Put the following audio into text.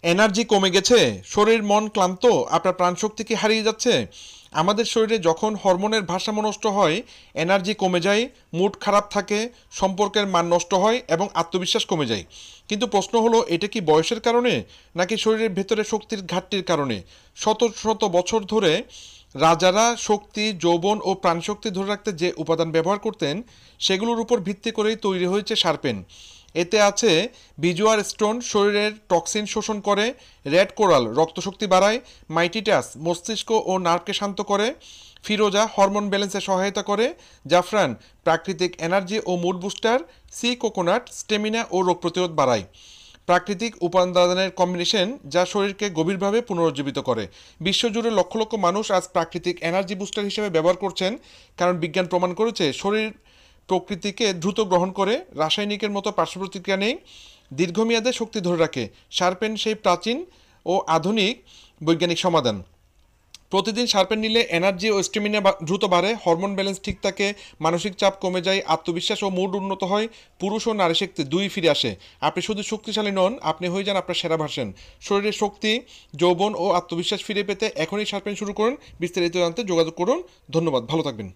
Energy কমে গেছে, শরীর মন ক্লান্ত, আপনার প্রাণশক্তি কি হারিয়ে যাচ্ছে? আমাদের শরীরে যখন হরমোনের ভারসাম্য নষ্ট হয়, এনার্জি কমে যায়, মুড খারাপ থাকে, সম্পর্কের মান নষ্ট হয় এবং আত্মবিশ্বাস কমে যায়। কিন্তু প্রশ্ন হলো, এটা কি বয়সের কারণে নাকি শরীরের ভেতরে শক্তির ঘাটতির কারণে? শত শত বছর ধরে রাজারা শক্তি, যৌবন ও প্রাণশক্তি ধরে রাখতে যে উপাদান ব্যবহার করতেন, সেগুলোর উপর ভিত্তি করেই তৈরি হয়েছে শার্পেন। এতে আছে ভিজুয়াল স্টোন, শরীরের টক্সিন শোষণ করে; রেড কোরাল, রক্তশক্তি বাড়ায়; মাইটিটাস, মস্তিষ্ক ও নার্ভকে শান্ত করে; ফিরোজা, হরমোন ব্যালেন্সে সহায়তা করে; জাফরান, প্রাকৃতিক এনার্জি ও mood booster; sea coconut, stamina ও রোগ প্রতিরোধ বাড়ায়। প্রাকৃতিক উপাদানের কম্বিনেশন যা শরীরকে গভীরভাবে পুনরুজ্জীবিত করে। বিশ্বজুড়ে লক্ষ লক্ষ মানুষ আজ প্রাকৃতিক এনার্জি বুস্টার হিসেবে ব্যবহার করছেন, কারণ বিজ্ঞান প্রমাণ করেছে শরীর প্রকৃতিকে দ্রুত গ্রহণ করে, রাসায়নিকের মতো পার্শ্ব প্রতিক্রিয়া নেই, দীর্ঘমেয়াদে শক্তি ধরে রাখে। শার্পেন সেই প্রাচীন ও আধুনিক বৈজ্ঞানিক সমাধান। প্রতিদিন শার্পেন নিলে এনার্জি ও স্টেমিনা দ্রুত বাড়ে, হরমোন ব্যালেন্স ঠিক থাকে, মানসিক চাপ কমে যায়, আত্মবিশ্বাস ও মুড উন্নত হয়, পুরুষ ও নারী শক্তি দুই ফিরে আসে। আপনি শুধু শক্তিশালী নন, আপনি হয়ে যান আপনার সেরা ভার্সন। শরীরের শক্তি, যৌবন ও আত্মবিশ্বাস ফিরে পেতে এখনই শার্পেন শুরু করুন। বিস্তারিত জানতে যোগাযোগ করুন। ধন্যবাদ, ভালো থাকবেন।